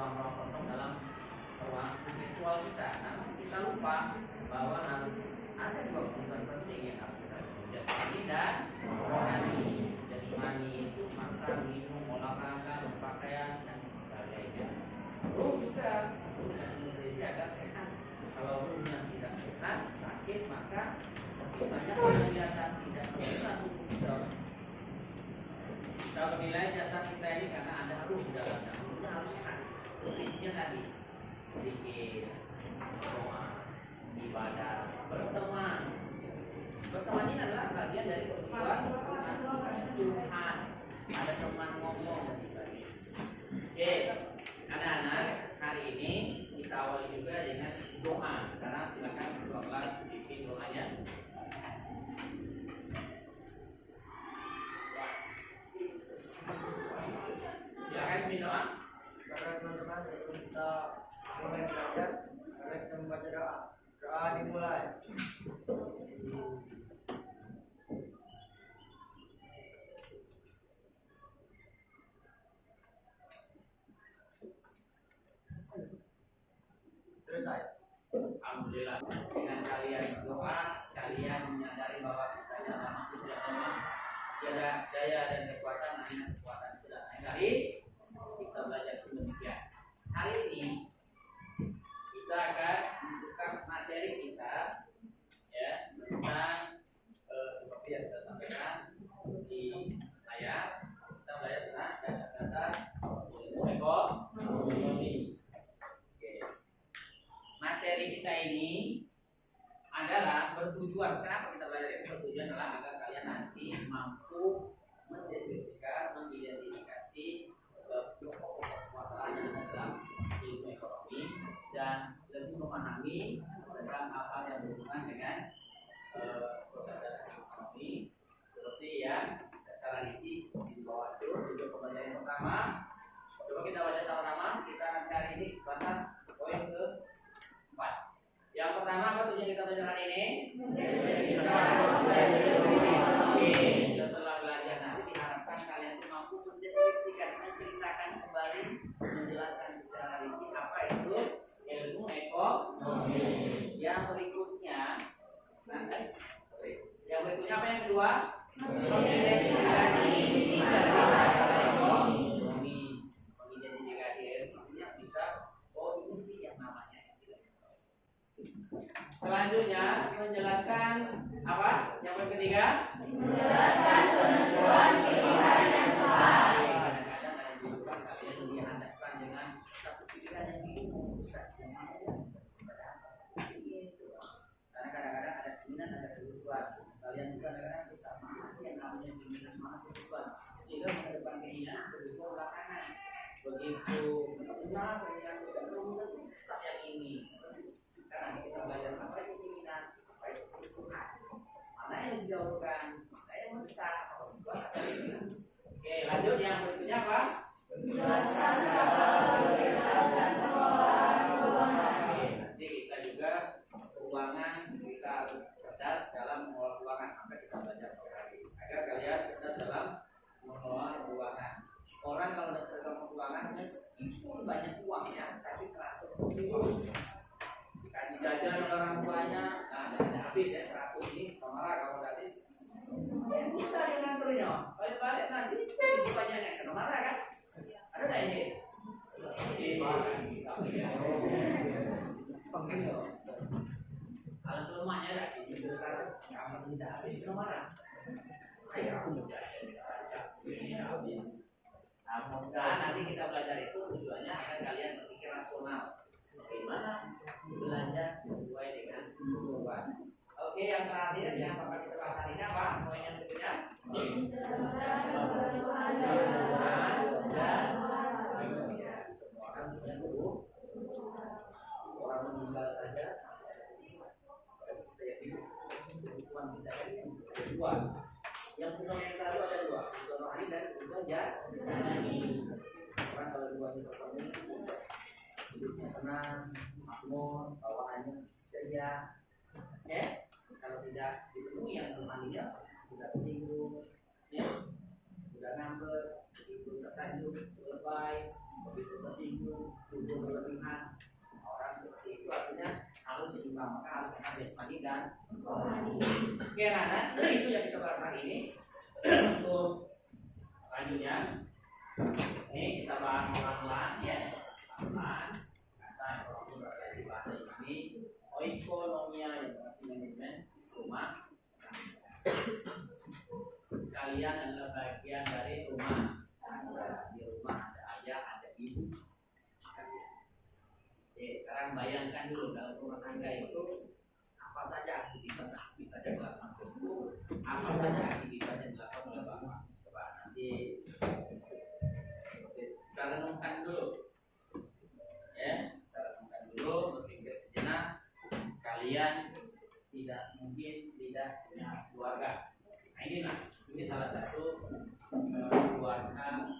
ruang-ruang kosong dalam ruang virtual kita. Namun kita lupa bahwa harus ada dua kebutuhan penting yang harus kita penuhi, jasmani dan rohani. Jasmani itu makan, minum, olahraga, berpakaian dan sebagainya. Ruh juga dengan nutrisi agar sehat. Kalau ruhnya tidak sehat, sakit, maka misalnya kalau jasad tidak berguna tubuh kita. Kita menilai jasad kita ini karena ada ruh di dalamnya. Ruhnya harus sehat. Nutrisinya tadi zikir, doa, ibadah, berteman. Berteman ini adalah bagian dari kebutuhan Tuhan. Ada teman ngomong dan sebagainya. Oke, anak-anak, hari ini kita awali juga dengan doa. Sekarang silakan kelas bikin doanya. Silakan bikin doa. Sekarang teman-teman kita mulai belajar. Mari kita membaca doa. Doa dimulai. Selesai. Alhamdulillah, dengan kalian berdoa, kalian menyadari bahwa kita adalah makhluk yang lemah, tiada daya dan kekuatan, hanya kekuatan sudah dari kita belajar demikian. Hari ini kita akan membuka materi kita, ya, tentang seperti yang kita sampaikan di layar. Kita belajar tentang dasar-dasar ilmu ekonomi. Materi kita ini adalah bertujuan, kenapa kita belajar ini? Bertujuan adalah agar kalian nanti mampu mendeskripsikan, mengidentifikasi masalah yang ada dalam ilmu ekonomi dan lebih memahami tentang hal-hal yang berhubungan dengan proses ekonomi seperti yang secara rinci seperti di bawah itu. Untuk pembelajaran pertama, coba kita baca sama-sama. Kita akan cari ini batas poin ke 4. Yang pertama, apa tujuan kita belajar hari ini? Setelah belajar nanti diharapkan kalian itu mampu mendeskripsikan, menceritakan kembali, menjelaskan secara rinci apa itu ilmu ekonomi. Yang berikutnya, apa yang kedua? Mengidentifikasi ekonomi. Mengidentifikasi artinya bisa, oh ini sih yang namanya. Selanjutnya menjelaskan apa? Yang ketiga, menjelaskan penentuan pilihan yang tepat. Kadang-kadang ada kehidupan kalian dihadapkan dengan satu pilihan yang bingung memutuskan karena kadang-kadang ada keinginan, ada kebutuhan. Kalian bisa kadang-kadang bisa mana sih yang namanya keinginan, mana kebutuhan, sehingga menghadapkan keinginan kebutuhan belakangan. Begitu benar yang susah yang ini. Karena kita belajar apa itu keinginan, apa itu kebutuhan, mana yang dijauhkan, mana yang mendesak, atau buat apa keinginan. Oke, lanjut yang berikutnya apa? Menjelaskan menjelaskan keuangan. Oke, nanti kita juga keuangan kita harus cerdas dalam mengelola keuangan. Maka kita belajar hari agar kalian cerdas dalam mengelola keuangan. Orang kalau sudah dalam keuangan, meskipun banyak uangnya, tapi teratur terus. Kasih jajan oleh orang tuanya, nah ada habis ya 100 ini, marah kalau habis. Ya bisa dia nganternya, balik-balik nasi itu banyaknya, kena marah kan? Ada nggak ini? Alat lemahnya ada di besar, kamar tidak habis kena marah. Ayo aku belajar ini habis. Nah, mudah-mudahan nanti kita belajar itu tujuannya agar kalian berpikir rasional. Bagaimana belanja sesuai dengan kebutuhan. Oke, yang terakhir yang bakal kita bahas hari ini apa? Poin yang berikutnya. Dan semua orang punya dulu. Orang meninggal saja. Kita yang hidup, kebutuhan kita ini ada dua. Yang fundamental itu ada dua, kebutuhan rohani dan kebutuhan jasmani. Orang kalau dua itu terpenuhi sukses. Hidupnya tenang, makmur, bawaannya ceria. Ya, kalau tidak dipenuhi yang rohaninya, sudah tersinggung, ya, sudah ngambek, begitu tersanjung, lebay, begitu tersinggung, sungguh berlebihan. Orang seperti itu artinya harus seimbang, maka harus sehat jasmani dan rohani. Oke, anak, itu yang kita bahas hari ini. Untuk selanjutnya, ini kita bahas pelan-pelan ya, pelan-pelan. Kata ekonomi berarti bahasa ini, oikonomia yang berarti manajemen rumah. Kalian adalah bagian dari rumah tangga. Di rumah ada ayah, ada ibu. Oke, sekarang bayangkan dulu dalam rumah tangga itu apa saja aktivitas yang dilakukan ibu, apa saja aktivitas yang dilakukan oleh bapak. Coba nanti kita renungkan dulu, ya, kita renungkan dulu, berpikir sejenak. Kalian tidak mungkin tidak punya keluarga. Nah ini salah satu keluarga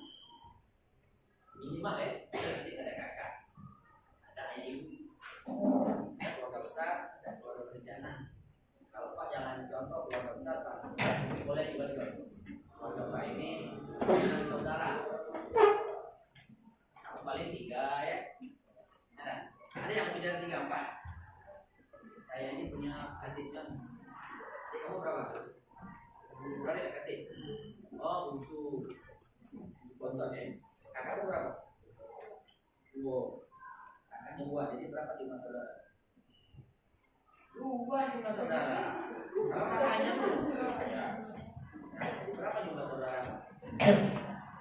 minimal ya. Nanti ada kakak, ada ibu, ada keluarga besar, ada keluarga berencana. Kalau Pak jangan contoh keluarga besar, Pak boleh juga contoh. Keluarga Pak ini dengan saudara. Kalau paling 3 ya. Ada yang lebih dari 3, 4. Saya ini punya adik kan. Adik kamu berapa? Berapa ya adik? Oh, bungsu. Bontot ya. Kakakmu berapa? 2. Kakaknya 2. Jadi berapa jumlah saudara? 2 jumlah saudara. Kalau kakaknya 2. Jadi berapa jumlah saudara?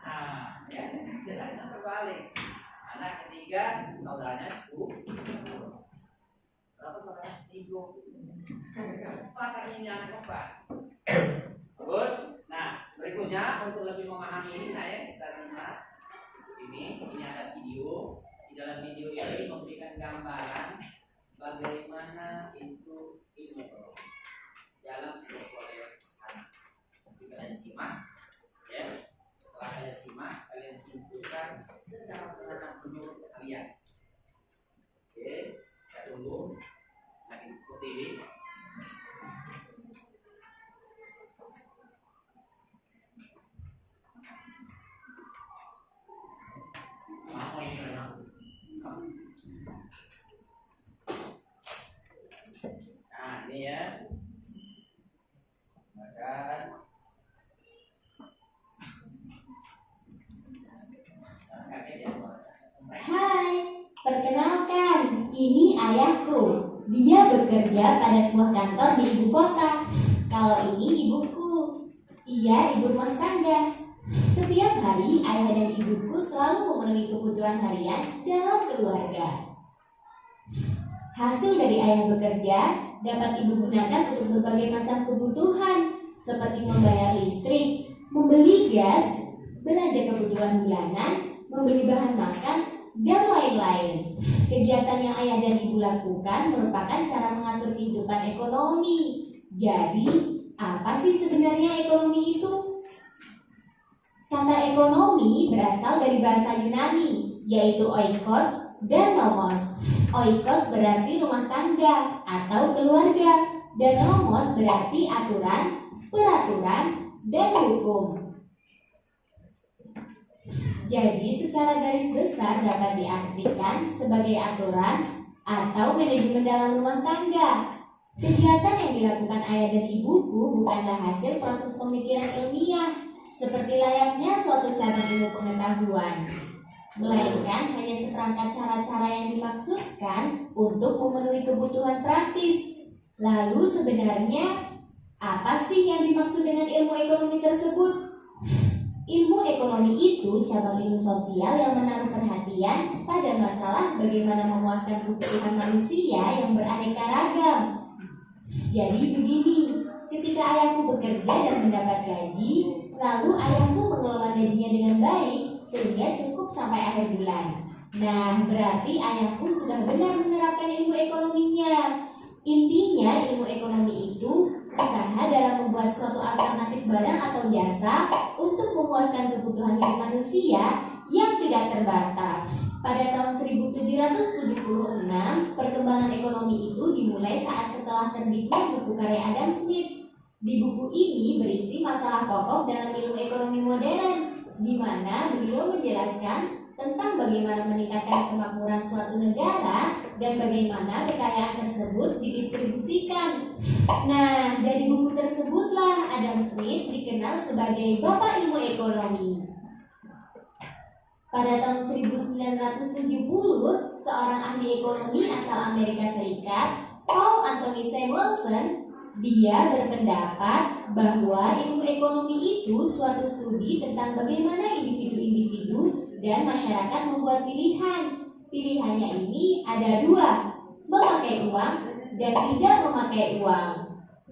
Nah, ya, jangan terbalik. Anak ketiga saudaranya 10. Berapa saudara? 3. Pakar ini anak keempat. Bagus. Nah, berikutnya untuk lebih memahami ini kita simak ini ada video. Di dalam video ini memberikan gambaran bagaimana itu ilmu ekonomi dalam sebuah proyek anak. Kalian simak, ya. Setelah kalian simak, kalian simpulkan secara sederhana menurut kalian. Oke, kita tunggu. Lagi ikuti ini. Mau ini memang. Nah ini ya. Makan. Hai, perkenalkan, ini ayahku. Dia bekerja pada sebuah kantor di ibu kota. Kalau ini ibuku, ia ibu rumah tangga. Setiap hari ayah dan ibuku selalu memenuhi kebutuhan harian dalam keluarga. Hasil dari ayah bekerja dapat ibu gunakan untuk berbagai macam kebutuhan seperti membayar listrik, membeli gas, belanja kebutuhan bulanan, membeli bahan makan, dan lain-lain. Kegiatan yang ayah dan ibu lakukan merupakan cara mengatur kehidupan ekonomi. Jadi, apa sih sebenarnya ekonomi itu? Kata ekonomi berasal dari bahasa Yunani, yaitu oikos dan nomos. Oikos berarti rumah tangga atau keluarga, dan nomos berarti aturan, peraturan, dan hukum. Jadi secara garis besar dapat diartikan sebagai aturan atau manajemen dalam rumah tangga. Kegiatan yang dilakukan ayah dan ibuku bukanlah hasil proses pemikiran ilmiah seperti layaknya suatu cabang ilmu pengetahuan, melainkan hanya seperangkat cara-cara yang dimaksudkan untuk memenuhi kebutuhan praktis. Lalu sebenarnya apa sih yang dimaksud dengan ilmu ekonomi tersebut? Ilmu ekonomi itu cabang ilmu sosial yang menaruh perhatian pada masalah bagaimana memuaskan kebutuhan manusia yang beraneka ragam. Jadi begini, ketika ayahku bekerja dan mendapat gaji, lalu ayahku mengelola gajinya dengan baik sehingga cukup sampai akhir bulan. Nah, berarti ayahku sudah benar menerapkan ilmu ekonominya. Intinya ilmu ekonomi itu usaha dalam membuat suatu alternatif barang atau jasa untuk memuaskan kebutuhan hidup manusia yang tidak terbatas. Pada tahun 1776, perkembangan ekonomi itu dimulai saat setelah terbitnya buku karya Adam Smith. Di buku ini berisi masalah pokok dalam ilmu ekonomi modern, di mana beliau menjelaskan tentang bagaimana meningkatkan kemakmuran suatu negara dan bagaimana kekayaan tersebut didistribusikan. Nah, dari buku tersebutlah Adam Smith dikenal sebagai Bapak Ilmu Ekonomi. Pada tahun 1970, seorang ahli ekonomi asal Amerika Serikat, Paul Anthony Samuelson, dia berpendapat bahwa ilmu ekonomi itu suatu studi tentang bagaimana individu-individu dan masyarakat membuat pilihan. Pilihannya ini ada dua, memakai uang dan tidak memakai uang.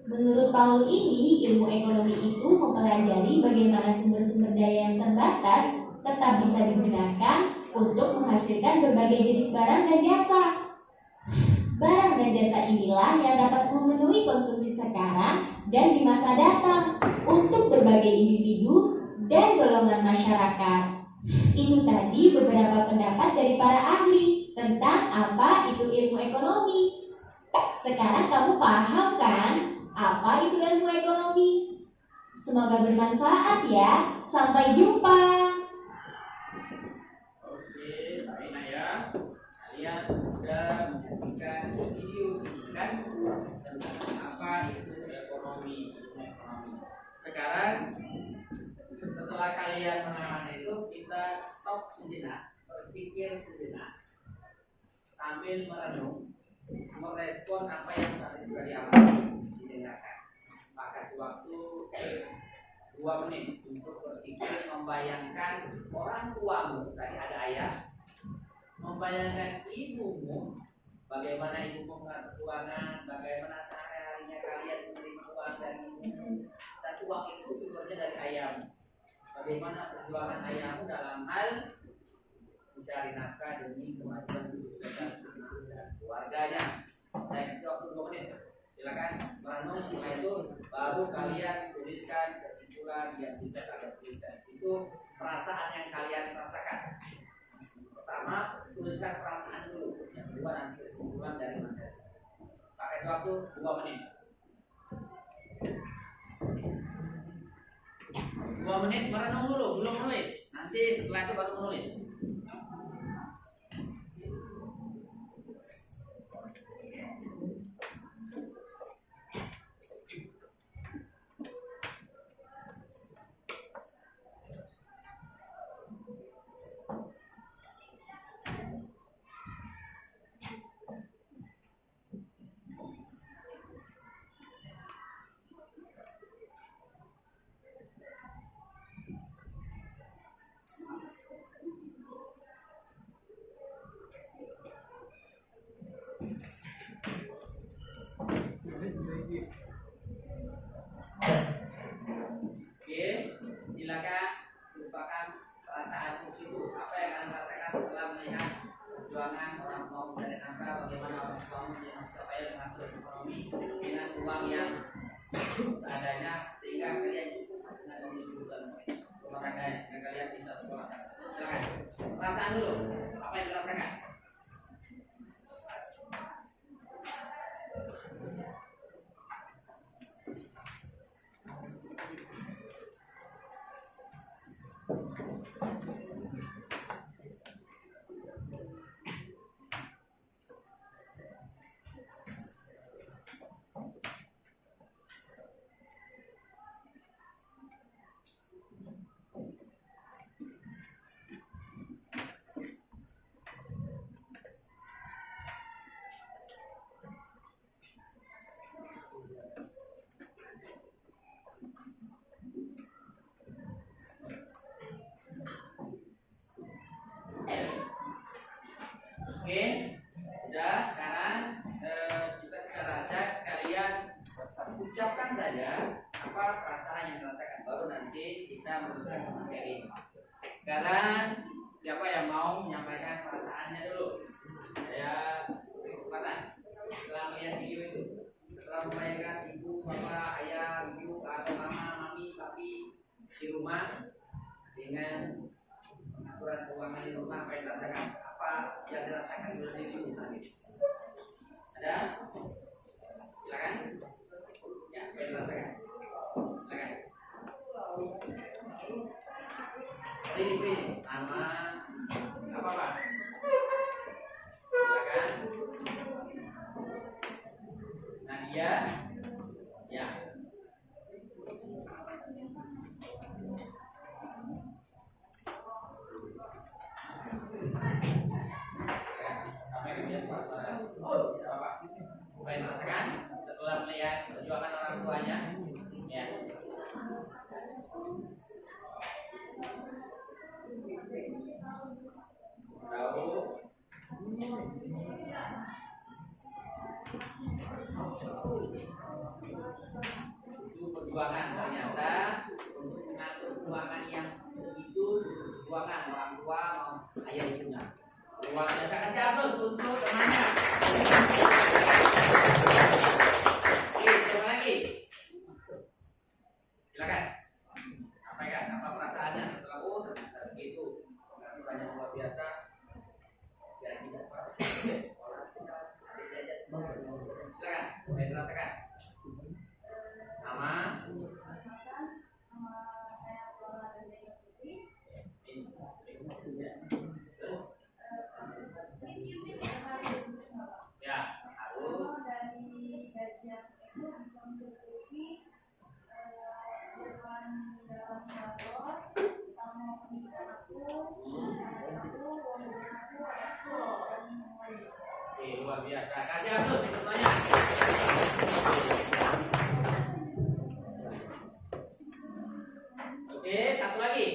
Menurut Paul ini, ilmu ekonomi itu mempelajari bagaimana sumber-sumber daya yang terbatas tetap bisa digunakan untuk menghasilkan berbagai jenis barang dan jasa. Barang dan jasa inilah yang dapat memenuhi konsumsi sekarang dan di masa datang untuk berbagai individu dan golongan masyarakat. Ini tadi beberapa pendapat dari para ahli tentang apa itu ilmu ekonomi. Sekarang kamu paham kan apa itu ilmu ekonomi? Semoga bermanfaat ya. Sampai jumpa. Baik Naya, kalian sudah menyaksikan video singkat tentang apa itu ekonomi. Sekarang setelah kalian mengenal itu, kita stop sejenak, berpikir sejenak, sambil merenung, merespon apa yang tadi sudah diamati, didengarkan. Maka sewaktu 2 menit untuk berpikir, membayangkan orang tuamu, tadi ada ayah, membayangkan ibumu, bagaimana ibumu mengatur keuangan, bagaimana sehari-harinya kalian menerima uang dari ibumu, dan uang itu sumbernya dari ayahmu. Bagaimana perjuangan ayahmu dalam hal mencari nafkah demi kemajuan kesuksesan anak dan keluarganya. Saya kasih waktu 2 menit. Silakan merenung, setelah itu baru kalian tuliskan kesimpulan yang bisa kalian tuliskan. Itu perasaan yang kalian rasakan. Pertama, tuliskan perasaan dulu. Yang kedua nanti kesimpulan dari materi. Pakai waktu 2 menit. 2 menit merenung dulu, belum menulis. Nanti setelah itu baru menulis. Oke, silakan lupakan perasaan itu. Apa yang kalian rasakan setelah melihat perjuangan orang tua mencari nafkah, bagaimana orang tua supaya mengatur ekonomi dengan uang yang seadanya sehingga kalian cukup dengan kebutuhan rumah tangga sehingga kalian bisa sekolah. Silakan. Perasaan dulu. Apa yang dirasakan? Oke, sudah. Sekarang kita secara acak kalian ucapkan saja apa perasaan yang dirasakan. Baru nanti kita meneruskan ke materi. Sekarang siapa yang mau menyampaikan perasaannya dulu? Saya beri kesempatan. Setelah melihat video itu, setelah membayangkan ibu, bapak, ayah, ibu, atau mama, mami, papi di rumah dengan aturan keuangan di rumah, apa yang dirasakan? Apa yang dirasakan oleh dirimu saat ini? Ada? Silakan. Ya, apa yang dirasakan? Silakan. Pilih nama apa Pak? Silakan. Nadia. Ya. Baik, merasakan setelah melihat perjuangan orang tuanya, ya. Tahu itu perjuangan ternyata untuk mengatur keuangan yang segitu perjuangan orang tua mau ayah ibunya. Luar biasa, kasih aplaus untuk temannya. Oke, coba lagi. Silakan. Sampaikan apa perasaannya setelah ternyata begitu. Berarti banyak luar biasa. Ya tidak silakan, boleh rasakan. Nama. Ya, harus. Oke, luar biasa. Kasih aplaus semuanya. Oke, satu lagi.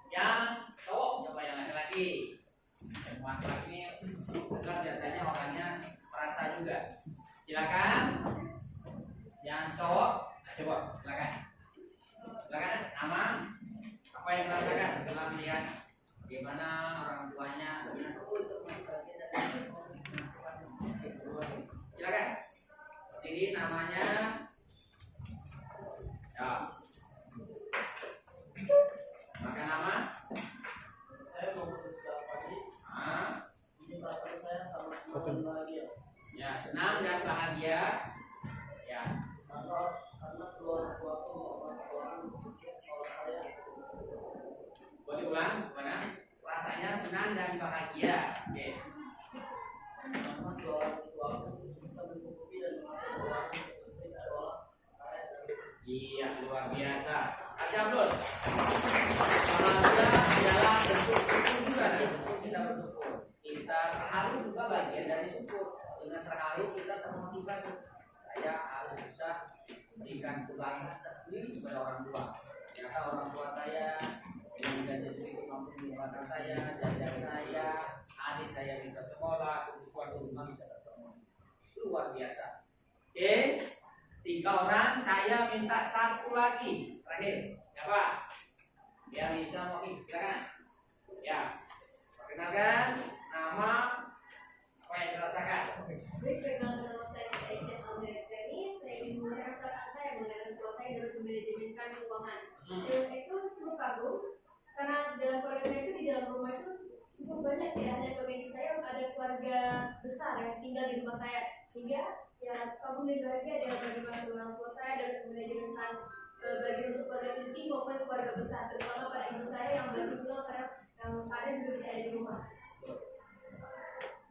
Yang cowok, coba yang laki-laki. Yang laki-laki ini kan biasanya orangnya merasa juga. Silakan. Yang cowok, nah, coba silakan. Silakan, nama. Apa yang merasakan setelah melihat bagaimana orang tuanya? Silakan. Jadi namanya. Ya. Maka nama. Saya mau berbicara pagi. Ini perasaan saya sangat bahagia. Ya, senang dan bahagia. Ya. Karena keluarga aku sekolah saya. Boleh ulang, mana? Rasanya senang dan bahagia. Oke. Karena keluarga aku bisa mencukupi dan mengatur uang untuk sekolah saya. Iya, luar biasa. Kasih aplaus. Bahagia adalah bentuk syukur juga nih. Kita bersyukur. Kita terharu juga bagian dari syukur. Dengan terharu kita termotivasi. Saya harus bisa berikan kebanggaan tersendiri kepada orang tua. Ternyata orang tua saya dengan gaji sedikit mampu mengembangkan saya, jajan saya, adik saya bisa sekolah, kebutuhan rumah bisa terpenuhi. Luar biasa. Oke, 3 orang. Saya minta satu lagi terakhir. Siapa? Yang bisa mau silakan. Ya, perkenalkan nama, apa yang dirasakan. Perkenalkan nama saya Aisyah Almerestani. Saya ingin mengenai perasaan saya mengenai tua saya dalam memanajemenkan keuangan. Dan itu cukup kagum karena dalam keluarga saya itu di dalam rumah itu cukup banyak ya. Hanya keluarga saya ada keluarga besar yang tinggal di rumah saya, hingga ya kagum dan bahagia ada bagaimana orang tua saya dalam memanajemenkan bagi untuk keluarga inti maupun keluarga besar, terutama pada ibu saya yang baru pulang karena yang ada juga tidak ada di rumah.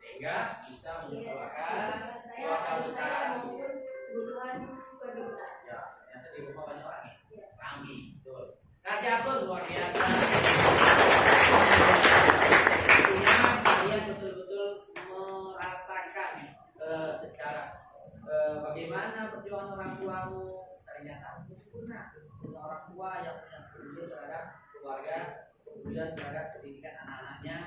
Sehingga bisa menyekolahkan keluarga besar. Maupun kebutuhan keluarga besar. Ya, yang tadi rumah banyak orang ya. Kami, betul. Kasih aplaus luar biasa. Artinya kalian betul-betul merasakan secara bagaimana perjuangan orang tuamu. Ternyata sempurna. Punya orang tua yang punya peduli terhadap keluarga, kemudian terhadap pendidikan anak-anaknya.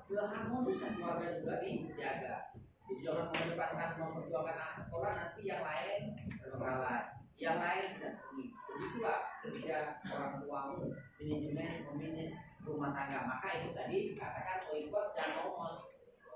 Harmonis keluarga juga dijaga. Jadi jangan mengedepankan memperjuangkan anak sekolah, nanti yang lain berbekalan, yang lain tidak peduli. Begitulah ketika orang tuamu manajemen memanage rumah tangga. Maka itu tadi dikatakan oikos dan nomos.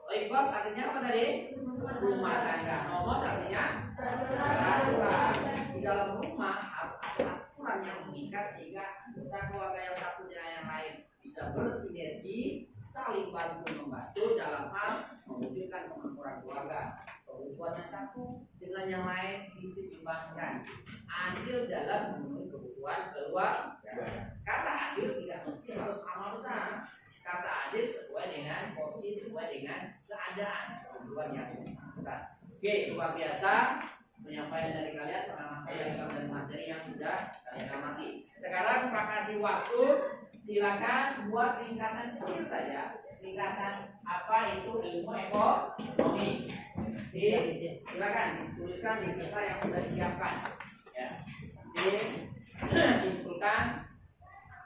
Oikos artinya apa tadi? Rumah tangga. Nomos artinya peraturan. Di dalam rumah harus ada aturan yang mengikat sehingga anggota keluarga yang satu dengan yang lain bisa bersinergi, saling bantu membantu dalam hal mewujudkan kemakmuran keluarga. Kebutuhan yang satu dengan yang lain diseimbangkan, adil dalam memenuhi kebutuhan keluarga. Kata adil tidak mesti harus sama hadir sesuai dengan posisi, sesuai dengan keadaan kebutuhan yang bukan. Oke, luar biasa penyampaian dari kalian, pengalaman kalian dan materi yang sudah kalian amati. Sekarang Pak kasih waktu, silakan buat ringkasan kecil saja. Ringkasan apa itu ilmu ekonomi? Silakan tuliskan di kertas yang sudah disiapkan. Ya, simpulkan.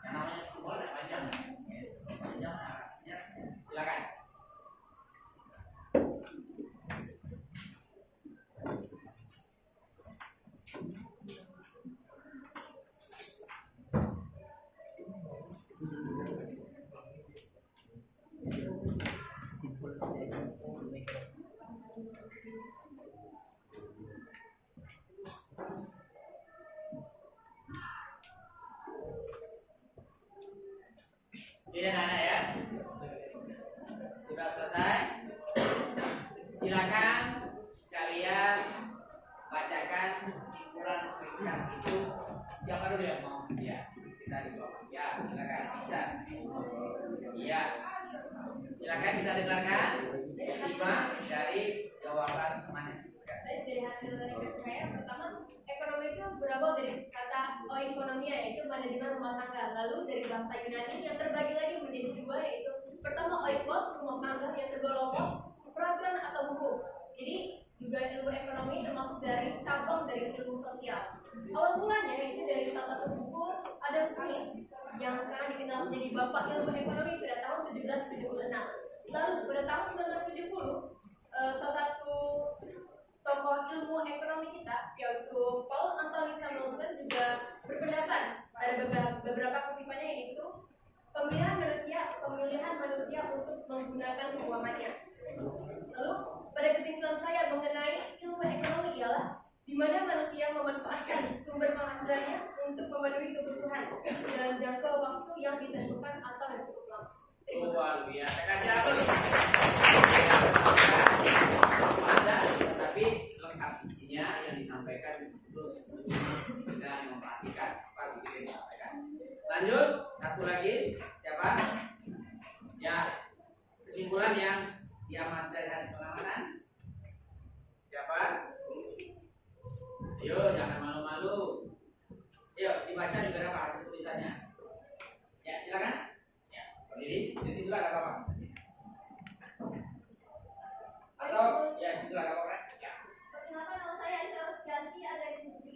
Yang namanya kesimpulan ada panjang. Panjang narasinya. Silakan. Ini anak ya, sudah selesai. Silakan kalian bacakan simpulan ringkas itu. Siapa dulu yang mau? Ya, kita di bawah. Ya, silakan bisa. Iya, silakan bisa dengarkan. Simak dari jawaban semuanya. Dari hasil riset saya, pertama ekonomi itu berawal dari kata oikonomia, yaitu manajemen rumah tangga. Lalu dari bahasa Yunani yang terbagi lagi menjadi dua, yaitu pertama oikos, rumah tangga, yang kedua logos, peraturan atau hukum. Jadi juga ilmu ekonomi termasuk dari cabang dari ilmu sosial. Awal mulanya itu dari salah satu buku Adam Smith yang sekarang dikenal menjadi bapak ilmu ekonomi pada tahun 1776. Lalu pada tahun 1970 salah satu tokoh ilmu ekonomi kita yaitu Paul Anthony Samuelson juga berpendapat ada beberapa kutipannya, yaitu pemilihan manusia untuk menggunakan keuangannya. Lalu pada kesimpulan saya mengenai ilmu ekonomi ialah di mana manusia memanfaatkan sumber penghasilannya untuk memenuhi kebutuhan dalam jangka waktu yang ditentukan atau yang cukup lama. Luar biasa. Kasih apa nih? Ada, tapi lengkap isinya yang disampaikan terus dan memperhatikan apa yang disampaikan. Lanjut, satu lagi siapa? Ya, kesimpulan yang diamati dari hasil pengamatan. Siapa? Yo, jangan malu-malu. Yuk, dibaca juga apa hasil tulisannya. Ya, silakan. Berdiri, di situ ada apa? Atau ya situ ada apa? Ya. Perkenalkan, nama saya Aisyah Rosdianti, ada di negeri.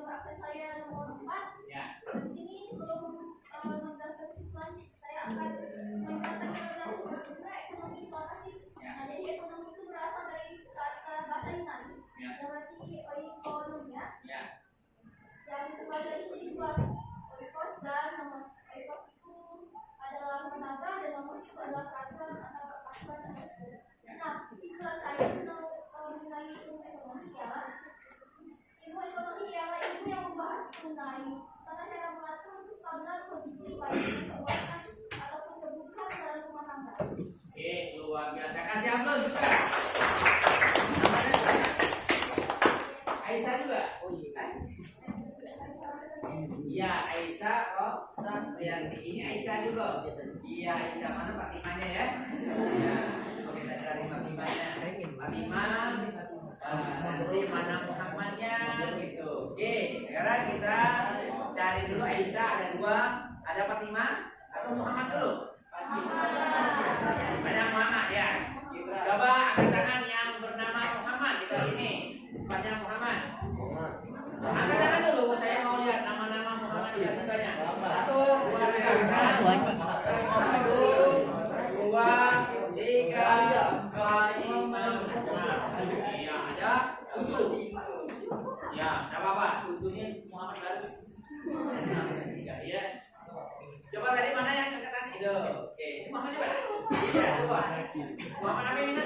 Absen saya nomor 4. Ya. Di sini sebelum menjelaskan kesimpulan, saya akan menjelaskan tentang ekonomi itu apa sih? Nah, jadi ekonomi itu berasal dari kata bahasa Yunani yang berarti oikonomia. Ya. Yang terbagi dari jadi dua, oikos dan nomos. Oikos itu adalah tenaga dan nomos itu adalah peraturan antara peraturan dan sebagainya. Nah, kesimpulan saya mengenai ilmu ekonomi ialah ilmu yang membahas mengenai tata cara mengatur kestabilan kondisi baik keuangan ataupun kebutuhan dalam rumah tangga. Oke, luar biasa. Kasih aplaus juga. Aisyah juga. Oh iya. Iya, Aisyah. Oh, Satrianti ini Aisyah juga. Iya, Aisyah mana Fatimahnya ya? Iya. Oke, kita cari Fatimahnya. Fatimah. Nanti mana Muhammadnya gitu. Oke, sekarang kita cari dulu Aisyah, ada dua. Ada Fatimah atau Muhammad dulu? Banyak Muhammad ya. Coba angkat tangan yang bernama Muhammad di sini. Banyak Muhammad. Angkat tangan dulu, saya mau lihat nama-nama Muhammad di setelahnya. 1, 2, 3, 1, 2, 3, 4, 5, 6. Iya, ada 7. Ya, tidak apa-apa. 7-nya Muhammad baru. 3 ya. Coba tadi mana yang angkatan itu? Oke, Muhammad juga. Ya, coba. Muhammad apa ini?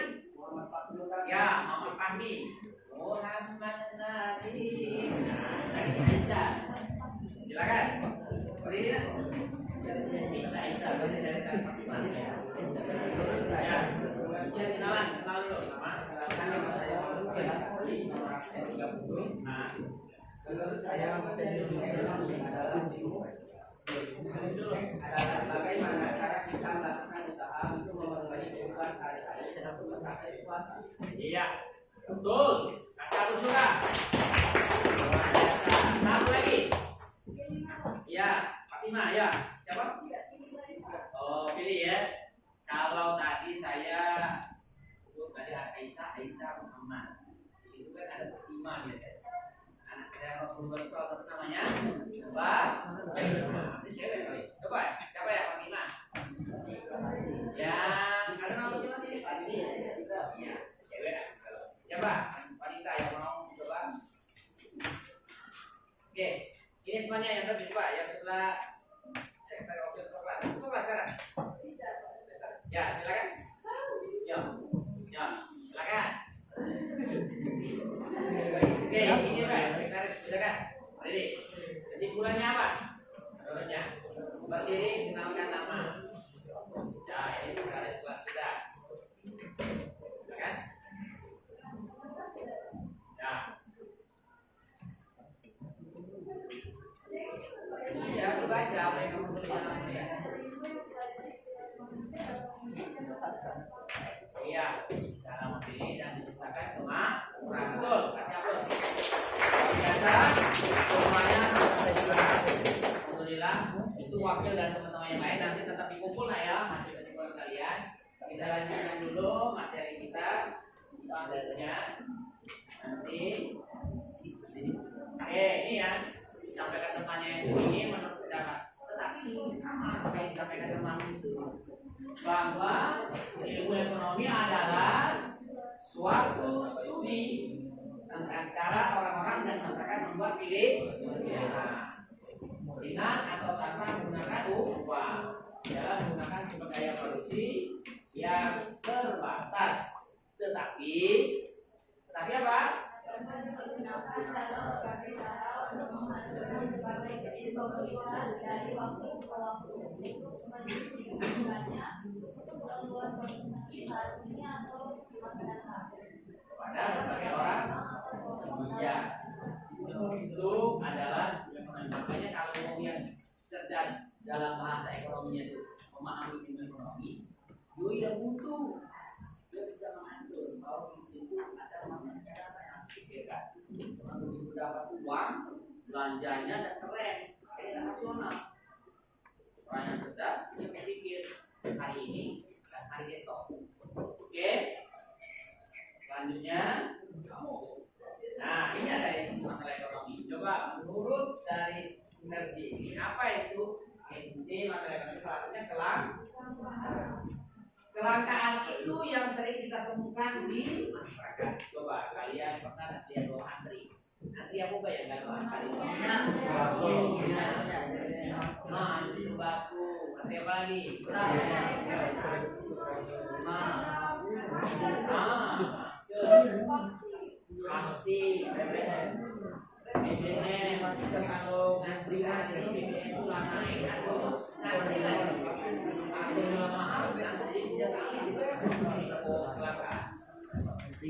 Ya, Muhammad Fahmi. Muhammad Nabi. Aisyah. Silakan. Berdiri kan? Aisyah, berarti saya akan Fatimah. Ya. Kenalan dulu nama. Nama saya nomor absen 30. Nah, saya adalah bagaimana cara kita melakukan Iya, betul. Kasih aku juga. Luar biasa. Satu lagi. Iya, Fatima ya. Siapa? Oh, pilih ya. Kalau tadi saya sebut tadi Aisyah Muhammad. Itu kan ada 5 biasanya. Anak kita Rasulullah itu apa namanya? Coba. Ini cewek kali. Coba. Siapa ya Fatima? Yang ada nama Fatima sini. Iya, cewek. Siapa? Wanita yang mau coba. Oke, ini semuanya yang tadi coba. Yang setelah sektor objek kelas. Coba sekarang. Ya, silakan. Yo, silakan. Oke, ini Pak, sekretaris silakan. Jadi, kesimpulannya apa? Menurutnya, berdiri, kenalkan nama. Ya, ini sekretaris kelas kita. Silakan. Ya. Ya, dibaca apa yang kamu tulis namanya. Iya, cara memilih dan menciptakan kemampuan. Betul, kasih hapus. Biasa, semuanya alhamdulillah itu wakil dan teman-teman yang lain nanti tetap dikumpul lah ya hasil kesimpulan kalian. Kita lanjutkan dulu materi kita selanjutnya nanti. Ini ya disampaikan temannya ini menurut pendapat. Tetapi sama apa yang disampaikan teman itu bahwa ilmu ekonomi adalah suatu studi tentang cara orang-orang dan masyarakat membuat pilihan dengan atau tanpa menggunakan uang dalam menggunakan sumber daya produksi yang terbatas. Tetapi apa? Dari waktu ke waktu untuk Kepada berbagai orang. Ya, itu adalah makanya kalau mau yang cerdas dalam bahasa ekonominya itu memahami ilmu ekonomi, dia tidak butuh, dia bisa mengatur kalau di situ ada masalah apa yang harus dipikirkan. Begitu dapat uang, belanjanya dan keren, kayak rasional. Orang yang cerdas dia berpikir hari ini dan hari esok. Oke, selanjutnya nah ini ada yang masalah ekonomi. Coba menurut dari energi ini apa itu inti masalah ekonomi? Salah satunya kelangkaan itu yang sering kita temukan di masyarakat. Coba kalian pernah lihat doa antri apa bayangkan doa antri? Antri sembako. Antri apa lagi? Vaksin, BBM, kalau ngantri BBM itu naik atau ngantri lagi, harganya mahal, ngantri bisa kali itu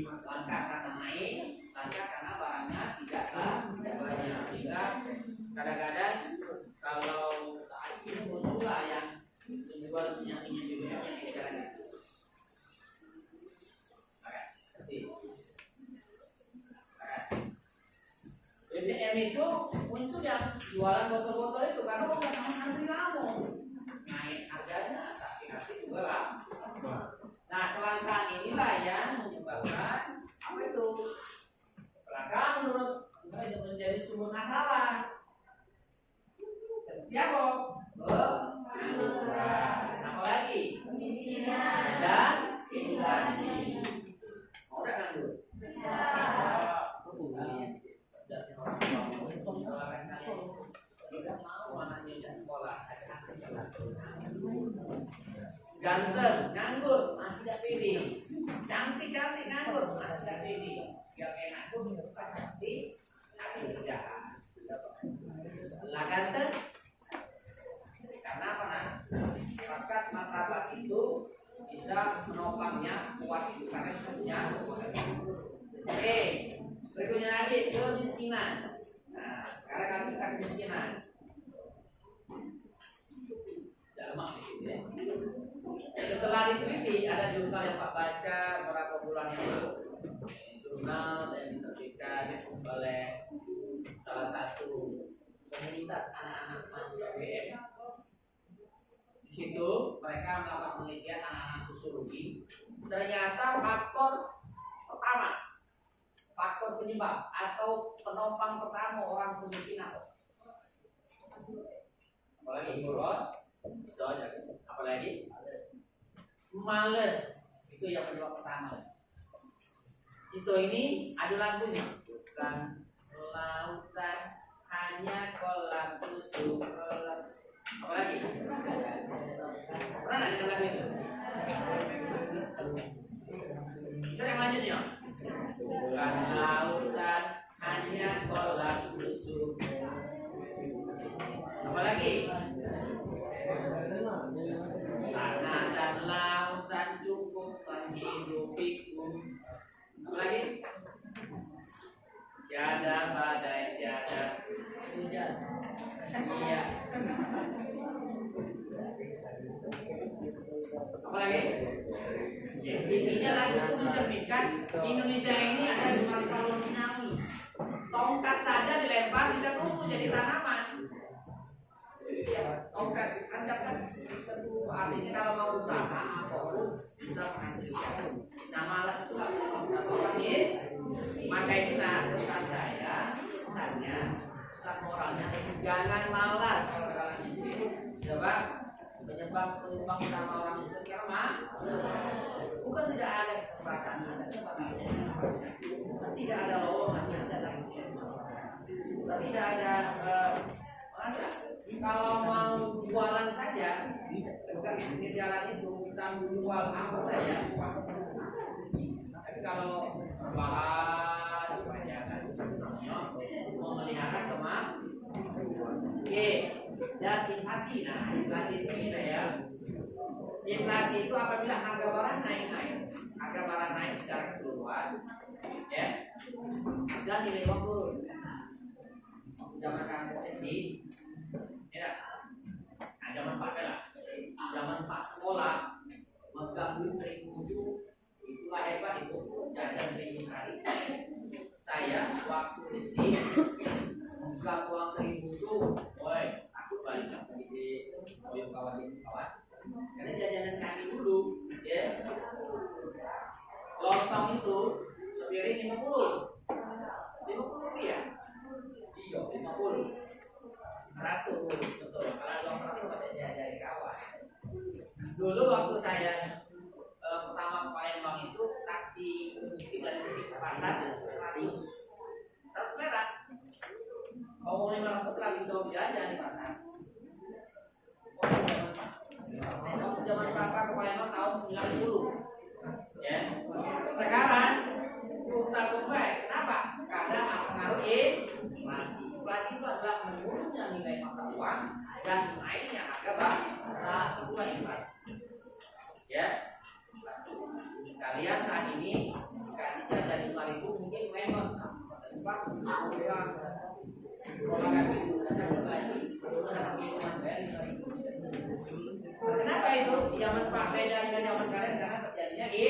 langka karena naik, langka karena barangnya tidak banyak. Sehingga kadang-kadang kalau saat ini muncullah yang menjual minyaknya BBM yang jalan itu. BBM itu muncul yang jualan botol-botol itu karena kok nggak sama antri lama naik harganya tapi juga lah. Nah kelangkaan inilah yang menyebabkan apa itu kelangkaan menurut menjadi sumber masalah. Ya kok apa lagi kemiskinan dan inflasi. Mau udah kan dulu? Ganteng, nganggur, masih gak pede. Cantik, nganggur, masih gak pede. Yang enak tuh pasti cari kerjaan. Lah ganteng, karena apa? Bakat martabat itu bisa menopangnya kuat itu karena kita punya. Oke, berikutnya lagi kemiskinan. Nah, sekarang kita kemiskinan. Dalam maksud ya. Setelah diteliti, ada jurnal yang Pak baca beberapa bulan yang lalu. Jurnal yang diterbitkan oleh salah satu komunitas anak-anak mahasiswa UGM. Di situ mereka melakukan penelitian anak-anak sosiologi. Ternyata faktor penyebab atau penopang pertama orang kemiskinan, apalagi boros, apalagi males, itu yang penyebab pertama. Itu ini ada lagunya, bukan lautan hanya kolam susu. Apalagi? Pernah nggak dengar lagu itu? Kita yang lanjutnya. Bukan lautan hanya kolam susu. Apalagi? Tanah dan lautan cukup menghidupiku. Apalagi? Tiada badai, tiada hujan. Iya. Apalagi? Intinya lagi itu mencerminkan Indonesia ini ada di kolom dinamis. Tongkat saja dilempar bisa tumbuh jadi tanaman. Tongkat kan artinya kalau mau usaha apapun bisa menghasilkan. Nah malas itu nggak bisa menghasilkan. Maka itulah pesan saya, pesannya, pesan moralnya, jangan malas kalau kalian miskin. Coba penyebab penyumbang utama orang miskin karena bukan tidak ada kesempatan, bukan tidak ada lowongan, bukan tidak ada masa. Kalau mau jualan saja, bukan di jalan itu kita jual apa saja. Tapi kalau bahan kebanyakan memelihara kemana? Oke, dan inflasi. Nah, inflasi itu gini ya. Inflasi itu apabila harga barang naik, harga barang naik secara keseluruhan, ya, dan nilai uang turun. Zaman kamu SD, ya, nah, zaman Pak Bela, zaman Pak sekolah, megang duit 1.000 itulah hebat itu, jajan 1.000 kali. Saya waktu SD megang uang 1.000 itu, woi, aku balik lagi di koyok kawan. Karena jajanan kami dulu, ya, lontong itu sepiring 50 rupiah. Iya, 50. 100 betul. Kalau lontong 100 pada dari kawan. Dulu waktu saya pertama ke Palembang itu taksi untuk dari titik ke pasar 100 merah. Kalau 500 lagi bisa jajan di pasar. Waktu zaman kakak ke Palembang tahun 90, ya. Sekarang kita kembali, kenapa? Karena pengaruh inflasi. Inflasi itu adalah menurunnya nilai mata uang dan naiknya harga barang. Nah, itulah inflasi. Ya. Kalian saat ini kasihnya dari 5.000 mungkin memang tempat uang sekolah kami lagi kenapa itu zaman Pak beda dengan zaman kalian karena terjadinya oke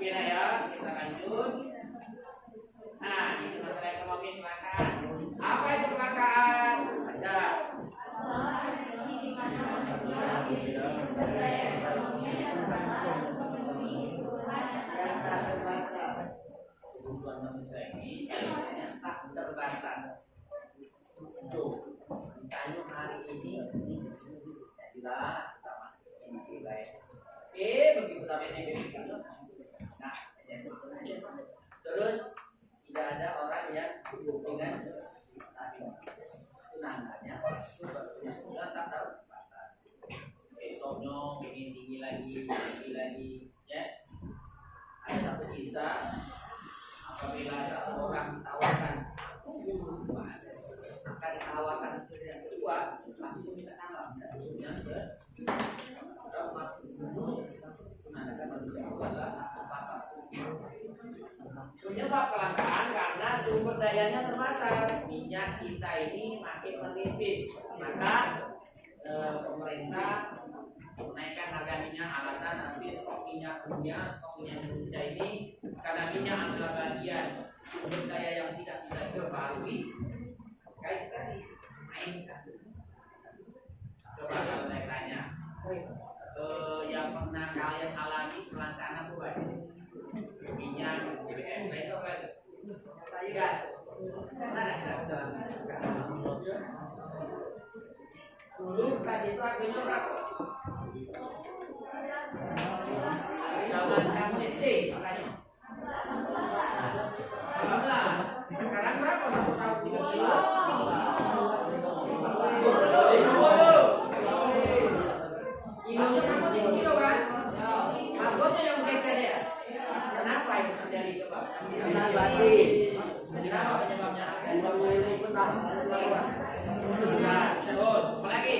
ya kita lanjut. Nah ini masalah ekonomi kelangkaan. Apa itu kelangkaan? Baca. Kebutuhan manusia ini tak terbatas. Ditanya hari ini, jadilah kita masih baik. Begitu sampai SMP itu, nah SMP terus tidak ada orang yang dengan tunangannya, sudah tak terbatas. Besoknya ingin tinggi lagi, ya. Ada satu kisah apabila satu orang ditawarkan maka ditawarkan yang kedua masih minta salam dan yang keempat menandakan manusia itu adalah batas. Penyebab kelangkaan karena sumber dayanya terbatas, minyak kita ini makin menipis, maka pemerintah menaikkan harga minyak alasan nanti stok minyak dunia, stok minyak Indonesia ini karena minyak adalah bagian sumber daya yang tidak bisa diperbarui, kayak tadi mainkan. Coba kalau saya tanya, yang pernah kalian alami kelangkaan apa Pak? Minyak, BBM, itu apa itu? Gas. Mana gas dalam? Dulu gas itu harganya berapa? Zaman kamu SD makanya. 15. Sekarang berapa satu tahun 3 kilo? Kilonya sama 3 kilo kan? Harganya yang geser ya. Kenapa itu terjadi coba? Kenapa penyebabnya? Apa lagi?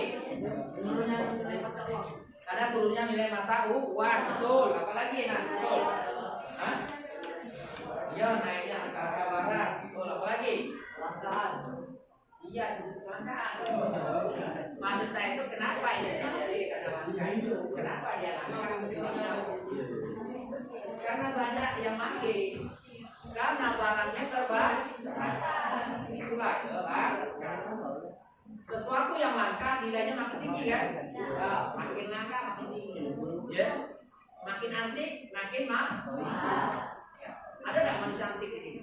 Karena turunnya nilai mata uang, betul. Apalagi nah, betul. Hah? Iya, naiknya harga barang, betul. Apalagi? Kelangkaan. Iya, disebut kelangkaan. Maksud saya itu kenapa ya? Jadi karena langka itu, kenapa dia langka? Karena banyak yang pakai. Karena barangnya terbatas. Itulah kan. Sesuatu yang langka nilainya makin tinggi kan? Makin langka makin tinggi. Ya. Makin antik makin mahal. Ya. Ada nggak manusia antik di sini?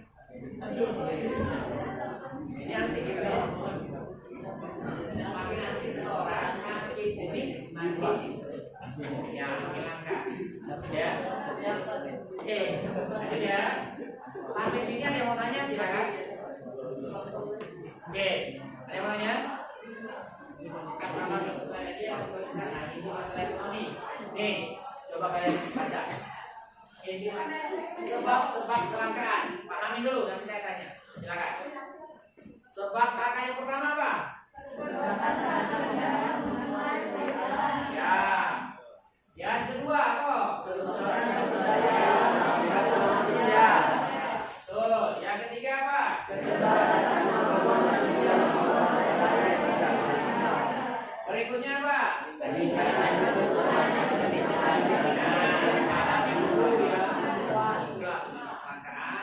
Ini antik ya. Makin antik seseorang makin unik makin ya makin langka. Ya. Oke. Jadi ya. Sampai sini ada yang mau tanya silakan. Oke. Ada yang mau tanya? Karena masuk tadi nah ini masalah ekonomi. Nih, coba kalian baca. Ini sebab kelangkaan. Pahami dulu nanti saya tanya. Silakan. Sebab kelangkaan yang pertama apa? Ya. Yang kedua apa? Tuh, yang ketiga apa? Berikutnya apa?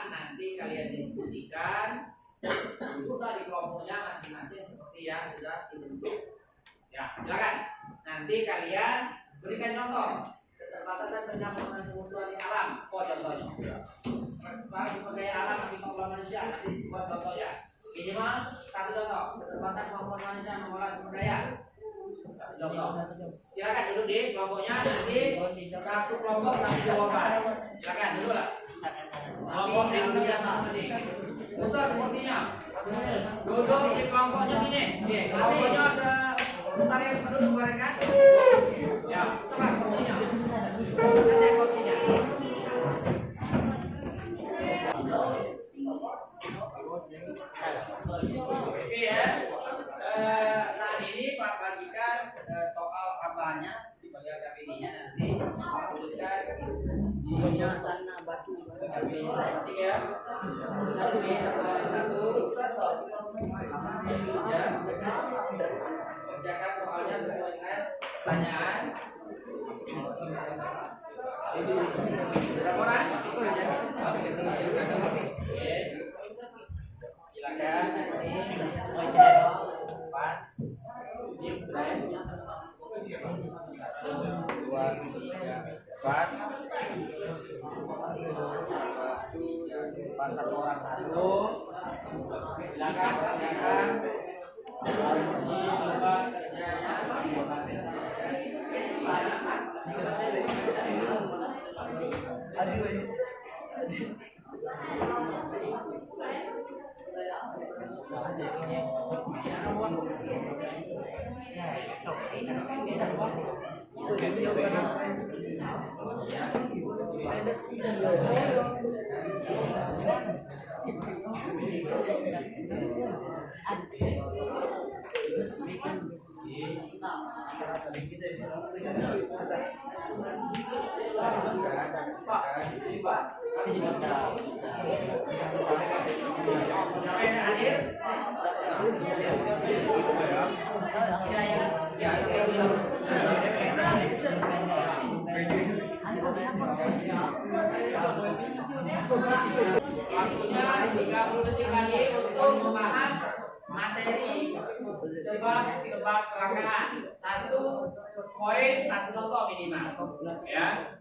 Nanti kalian diskusikan sudah di kelompoknya masing-masing seperti yang sudah dibentuk. Ya, silakan. Nanti kalian berikan contoh keterbatasan penyambungan kebutuhan alam. Oh, contohnya. Sekarang sumber daya alam di kepulauan manusia. Buat contohnya. Minimal satu contoh keterbatasan kemampuan manusia mengolah sumber daya. Contoh. Silakan duduk di kelompoknya nanti satu kelompok satu jawaban. Silakan dulu lah. Kelompok di dunia masing-masing. Putar kursinya. Duduk di kelompoknya gini. Nih, kelompoknya sebentar yang duduk mereka. Ya, putar kursinya. Putar kursinya. Oke ya. Saat ini Pak bagikan soal tambahannya di bagian KPD-nya nanti tuliskan di tanah batu KPD ya. Satu ya. Kerjakan soalnya sesuai dengan pertanyaan. Laporan? Oke. Silakan nanti 4 satu orang satu. Silakan dicoba kerjanya. Ya, Waktunya 30 detik lagi untuk membahas materi sebab kelangkaan. 1 poin 1 contoh minimal. Ya.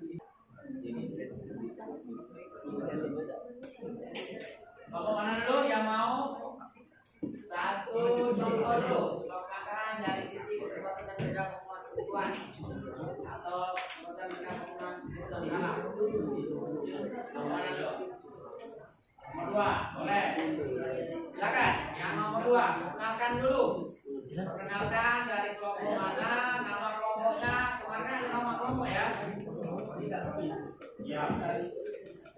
Bapak mana dulu yang mau? 1 contoh dulu. Sebab kelangkaan dari sisi keterbatasan bidang penguasa kebutuhan atau keterbatasan bidang penguasa kebutuhan. Bapak mana dulu? Nomor 2, boleh. Silakan. Yang nomor 2, kenalkan dulu. Perkenalkan dari kelompok mana, nama kelompoknya, kemarin ada nama kelompok ya. Ya.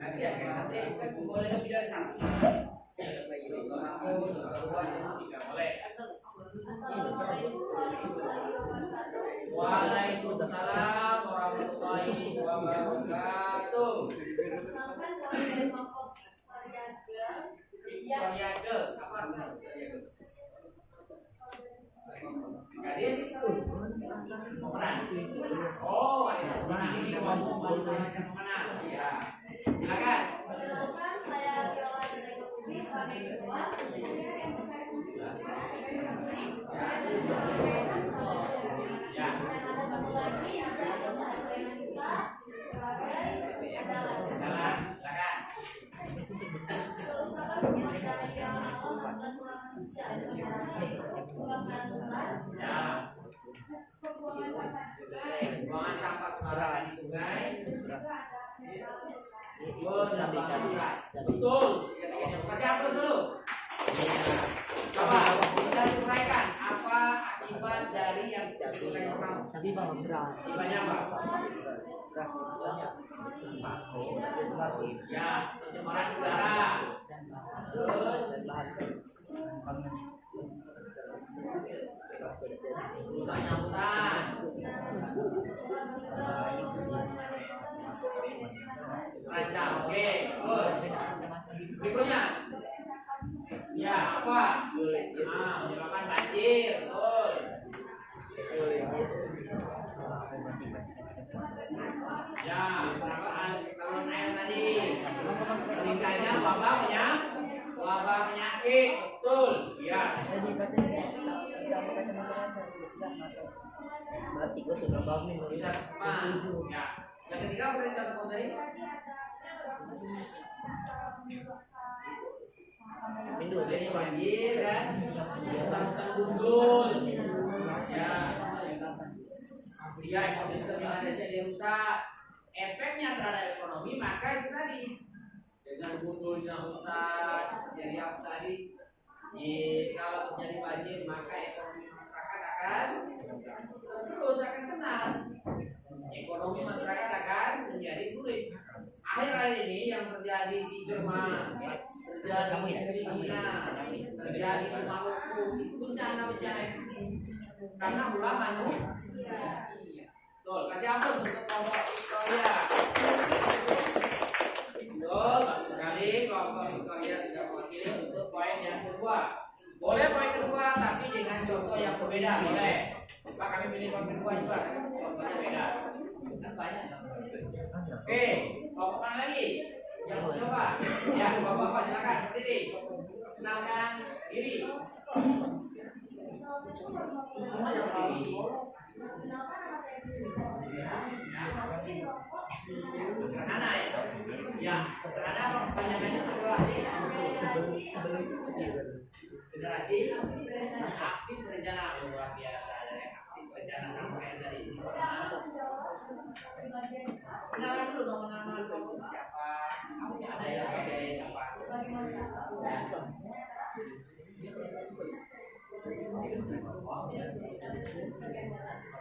Nanti ya, nanti kan boleh lebih dari 1. Boleh. Waalaikumsalam warahmatullahi wabarakatuh. Victoria Girls, apa artinya Victoria Girls? Gadis pemeran. Oh, wanita pemenang. Ini kelompok wanita yang pemenang. Ya, silakan. Perkenalkan, saya Viola dari Putri sebagai ketua. Ya. Dan ada satu lagi, ada satu yang kita sebagai adalah. Jalan, silakan. Ya. Buangan sampah sembarangan di sungai. Betul. Kasih hapus dulu. Coba bisa diuraikan apa akibat dari yang diuraikan pertama? Tapi bang beras. Akibatnya apa? Beras banyak. Ya, pencemaran udara. Terus rusaknya hutan. Rancang, oke. Terus berikutnya. Ya, apa? Menyebabkan banjir. Betul. Ya, saluran air tadi. Meningkatnya wabah penyakit. Betul. Ya. Bisa cepat. Ya. Yang ketiga apa yang contoh tadi? Jadi banjir kan? Hutan gundul. Ya. Ya, ekosistem yang ada jadi rusak. Efeknya terhadap ekonomi maka itu tadi dengan gundulnya hutan jadi apa tadi? Kalau terjadi banjir maka ekonomi masyarakat akan terus akan tenang. Ekonomi masyarakat akan menjadi sulit. Akhir-akhir ini yang terjadi di Jerman, terjadi di Filipina, terjadi di Maluku, itu bencana-bencana karena ulah manusia. Betul, kasih hapus untuk kelompok Victoria. Betul, bagus sekali kelompok Victoria sudah mewakili untuk poin yang kedua. Boleh poin kedua, tapi dengan contoh yang berbeda, boleh. Pak kami pilih poin kedua juga, tapi contohnya beda. Kan banyak. Oke, kelompok mana lagi? Yang mau coba? Ya, bapak-bapak silakan berdiri. Kenalkan diri. Semuanya berdiri. Sederhana ya? Ya, sederhana apa pertanyaannya generasi aktif berencana luar biasa dari aktif berencana sampai dari ini. Kenalan dulu dong nama kelompok siapa? Ada yang sebagai apa?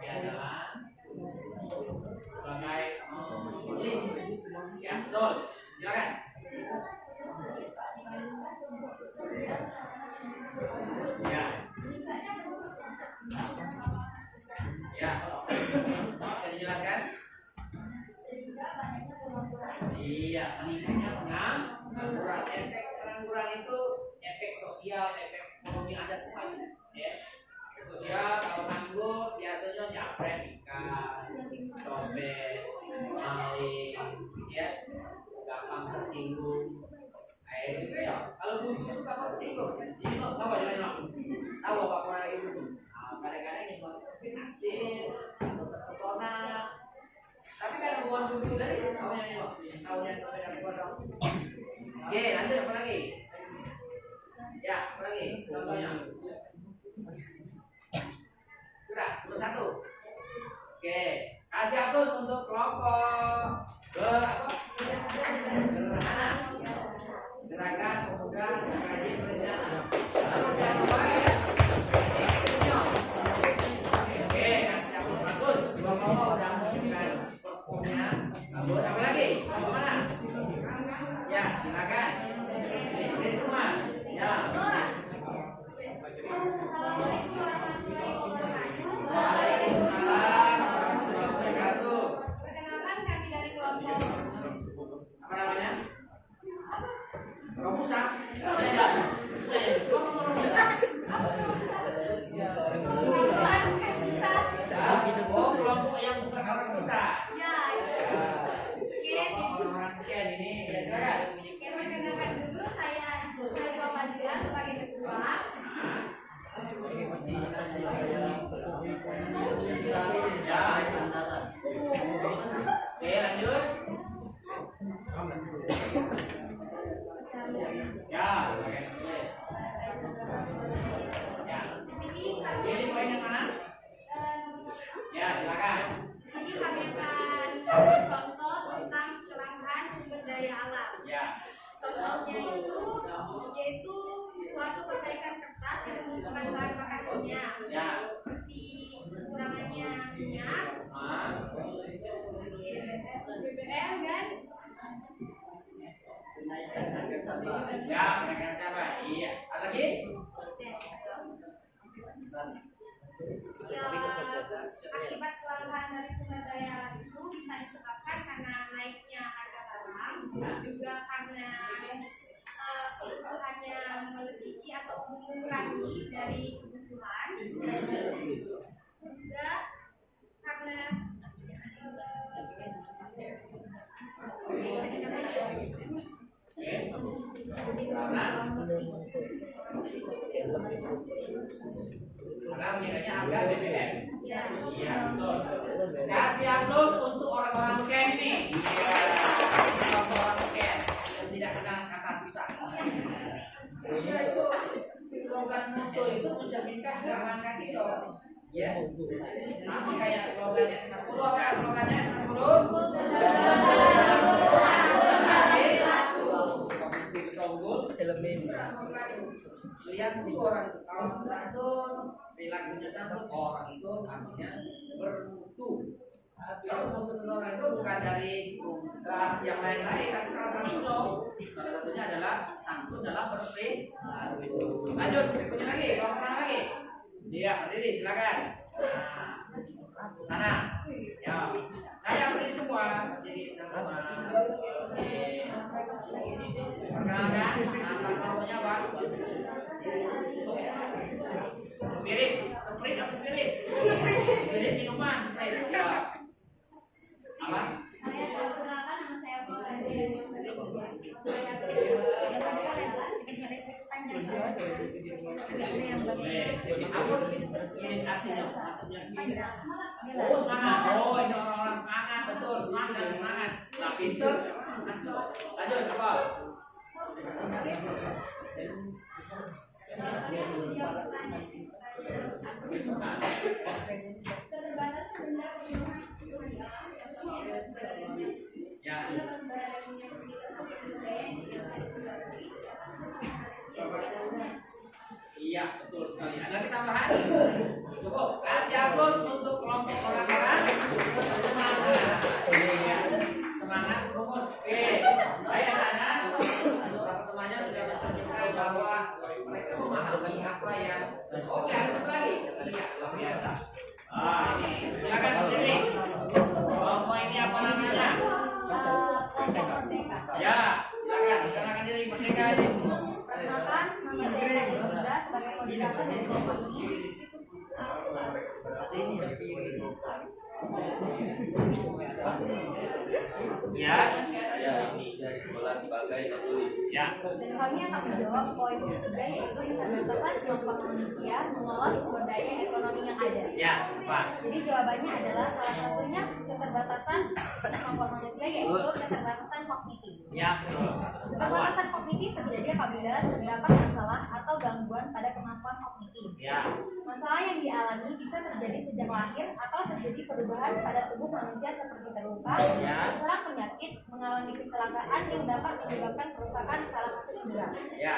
Ya adalah sebagai penulis. Ya betul. Silakan. Ya. Ya. Bisa dijelaskan? Iya, meningkatnya pengangguran. Efek pengangguran itu efek sosial, efek ekonomi ada semuanya. Ya. Efek sosial kalau nganggur biasanya nyapret ikan, copet, maling, ya, gampang tersinggung. Itu ya. Kalau buku itu kamu tersinggung. Ini kok tahu aja tahu apa orang itu tuh. Kadang-kadang yang mau naksir atau terpesona. Tapi karena bukan buku tadi, tahu yang beda kuasa. Oke, lanjut apa lagi? Ya, apa lagi? Contohnya. Sudah, nomor 1. Oke, kasih aplaus untuk kelompok sederhana, gerakan pemuda rajin berencana. Lalu jangan lupa ya. Oke, kasih aplaus. Dua kelompok udah menunjukkan performnya. Bagus, apa lagi? Kelompok mana? Ya, silakan. Ini semua. Ya. Assalamualaikum warahmatullahi wabarakatuh. Waalaikumsalam warahmatullahi wabarakatuh. Perkenalkan kami dari kelompok Apa namanya? Romusa. Oh, kelompok yang bukan orang susah. Ya, Orang-orang Ken ini, ya silakan. oke, perkenalkan dulu saya Ketua Fadila sebagai ketua. Oke, lanjut. Ya, silakan. Ya. Di sini kami Pilih poin yang mana? Ya, silakan. di sini kami akan kasih contoh tentang kelangkaan sumber daya alam. Ya. Contohnya itu yaitu suatu perbaikan kertas yang membutuhkan bahan bakar minyak, Ya. seperti kekurangannya minyak, BBM dan Ya, mereka apa? Iya. Ada lagi? ya, akibat kelangkaan dari sumber daya alam itu bisa disebabkan karena naiknya harga barang, juga karena kebutuhannya melebihi atau mengurangi dari kebutuhan, juga karena Karena menjadinya harga BBM. ya, Iya, betul. Kasih aplaus untuk orang-orang Ken ini. Iya. Orang-orang Ken yang tidak kenal kata susah. Itu slogan moto itu mencerminkan gerakan kaki dong. Ya. Sama kayak slogannya S10 apa slogannya S10? Lihat dulu orang itu kalau santun, perilakunya santun, orang itu artinya bermutu. Kalau mutu seseorang itu bukan dari yang lain-lain, tapi salah satu dong. Salah satunya adalah santun dalam berperilaku. Lanjut, berikutnya lagi, kalau mana lagi? Iya, berdiri, silakan. Mana? Ya, saya berdiri semua, jadi semua. Perkenalkan, nama kelompoknya apa? Spirit, Sprite atau Spirit? Spirit minuman, Sprite. Ya. Apa? saya perkenalkan nama saya Paula dari Aku ini artinya maksudnya oh semangat, oh ini orang-orang semangat, betul semangat semangat. Nah pinter, lanjut apa? Ya. Iya, betul sekali. Ada lagi tambahan? Cukup. Kasih aplaus untuk kelompok orang-orang semangat. Iya. Semangat semangat. Oke. Baik anak-anak. Beberapa temannya sudah menunjukkan bahwa mereka memahami apa yang. Oke, ada satu lagi. Iya, luar biasa. Ini. Silakan berdiri. Kelompok ini apa namanya? Ya, silakan. Silakan diri merdeka ini. Perkenalkan, nama saya Indra sebagai koordinator dari kelompok ini. Ya. Saya ini dari sekolah sebagai penulis. Ya. Dan kami akan menjawab poin ketiga yaitu keterbatasan kelompok manusia mengolah sumber daya ekonomi yang ada. Ya, Pak. Jadi jawabannya adalah salah satunya keterbatasan kelompok manusia yaitu keterbatasan kognitif. Ya, betul. Keterbatasan kognitif terjadi apabila terdapat masalah atau gangguan pada kemampuan kognitif. Ya. Masalah yang dialami bisa terjadi sejak lahir atau terjadi perubahan pada tubuh manusia seperti terluka, Ya. terserang penyakit, mengalami kecelakaan yang dapat menyebabkan kerusakan salah satu indera. Ya.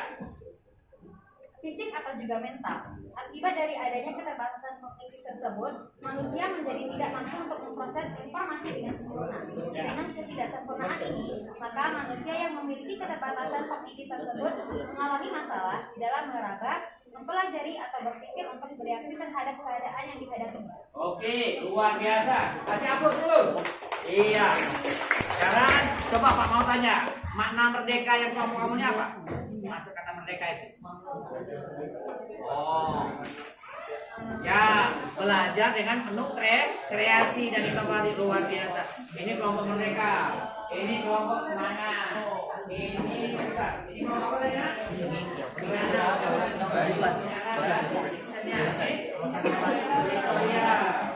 Fisik atau juga mental. Akibat dari adanya keterbatasan kognitif tersebut, manusia menjadi tidak mampu untuk memproses informasi dengan sempurna. Dengan ketidaksempurnaan ini, maka manusia yang memiliki keterbatasan kognitif tersebut mengalami masalah di dalam meraba, mempelajari atau berpikir untuk bereaksi terhadap keadaan yang dihadapinya. Oke, luar biasa. Kasih aplaus dulu. Iya. Sekarang coba Pak mau tanya, makna merdeka yang kamu ini apa? Masuk kata merdeka itu. Oh. Ya, belajar dengan penuh kreasi dan inovasi luar biasa. Ini kelompok merdeka. Ini kelompok semangat. Ini bukan. Ini kelompok apa ya?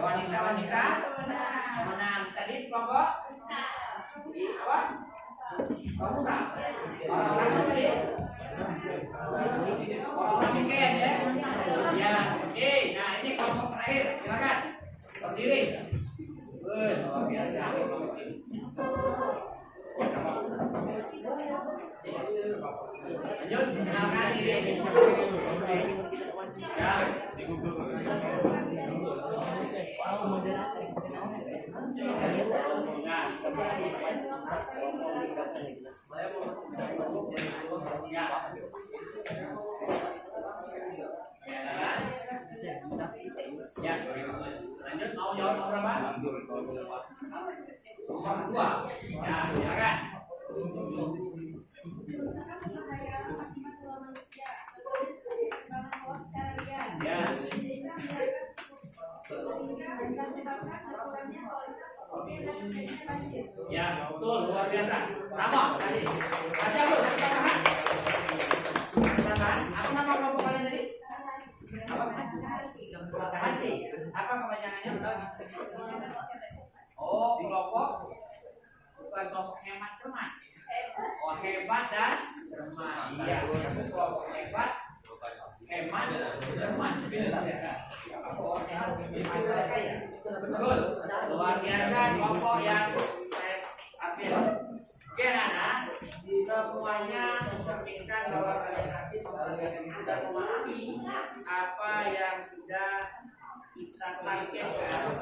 Wanita-wanita menang. Tadi kelompok apa? Kamusa. Orang-orang tadi. Orang-orang weekend ya. Ya, oke. Nah ini kelompok terakhir. Silakan. Berdiri. Luar biasa. Lanjut, kenalkan diri. Ya. Ya, lanjut mau jawab nomor berapa? Nomor 2. Ya, silakan. Ya. Ya, betul, luar biasa. Sama tadi. Kasih apa? Apa nama kelompok kalian tadi? Apa? Tahasi. Apa kepanjangannya? Oh, kelompok bukan kelompok hemat cermat. Oh, hebat dan cermat. Iya, kelompok hebat, hemat, cermat. Terus, luar biasa kelompok yang saya ambil. Oke, anak-anak, semuanya mencerminkan bahwa kalian nanti sudah memahami apa yang sudah kita targetkan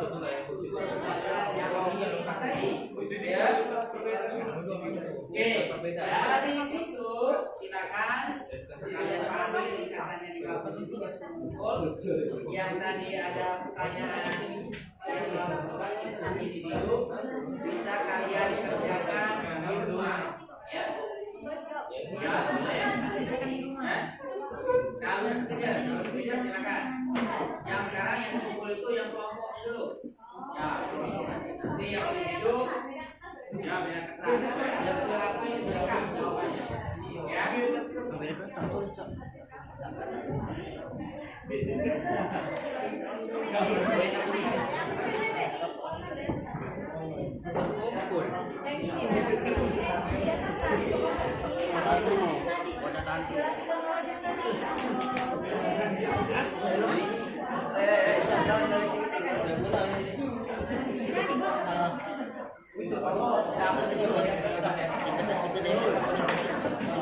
yang mau kita tadi. Ya. Oke, dari situ silakan kalian pahami ringkasannya di bawah situ. Yang tadi ada pertanyaan yang melakukan itu nanti di biru bisa kalian kerjakan di rumah. Ya. Ya, boleh. Kalian kerja silakan. Yang sekarang yang kumpul itu yang kelompoknya dulu. Ya, nanti yang hidup ya beda ketat. Yang terapi direkam jawabannya. Ya.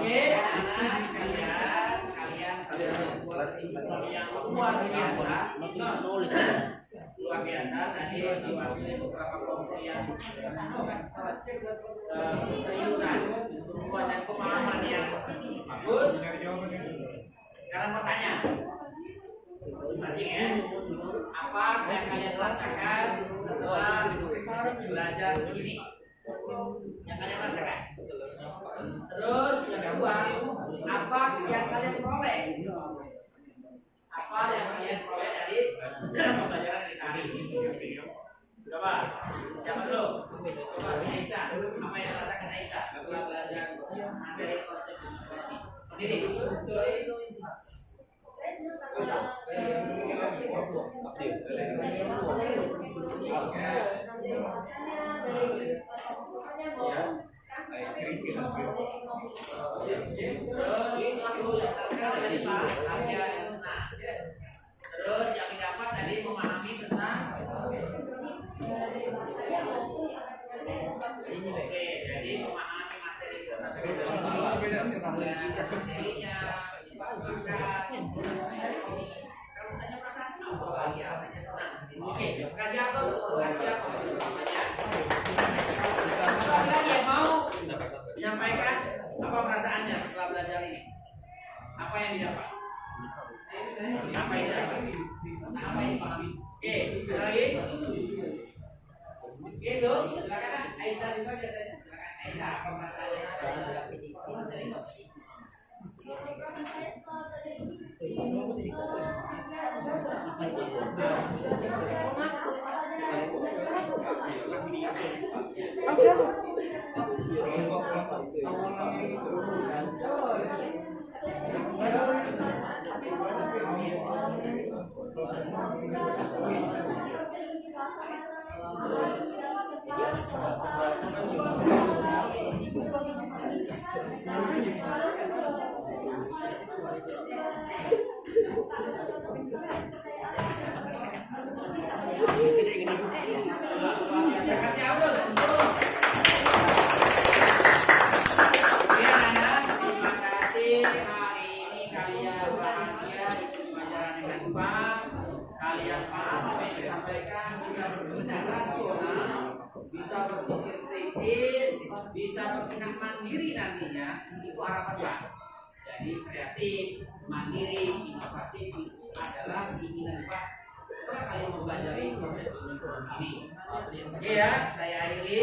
Oke, anak kalian yang luar biasa, luar biasa. Tadi diwakili beberapa kelompok yang seriusan, sungguhan dan pemahaman yang bagus. Sekarang pertanyaan, masing ya, apa yang kalian rasakan setelah belajar begini? Yang kalian rasakan. Terus yang kedua, apa yang kalian peroleh? Apa yang kalian peroleh dari pembelajaran kita hari ini? Coba, siapa dulu? Aisyah, apa yang dirasakan Aisyah setelah belajar materi konsep ekonomi? Ini. Terus yang didapat tadi memahami tentang oke, jadi memahami materi kita sampai ke sini, materinya, oke, kasih apa untuk kasih apa namanya? Siapa yang mau menyampaikan apa perasaannya setelah belajar ini? Apa yang didapat? Apa yang didapat? Apa yang dipahami? Oke, lagi. Gitu, silakan Aisyah juga biasanya. Silakan Aisyah, apa perasaannya? Kasih apa? Terima kasih. Hari ini kalian bahagia ikut pelajaran dengan cepat. Kalian paham apa yang disampaikan, bisa bertindak rasional, bisa berpikir kritis, bisa bertindak mandiri nantinya. Itu harapan Pak. Jadi kreatif, mandiri, inovatif itu adalah keinginan Pak. Setelah kalian mempelajari konsep ekonomi ini. Oke ya, saya akhiri.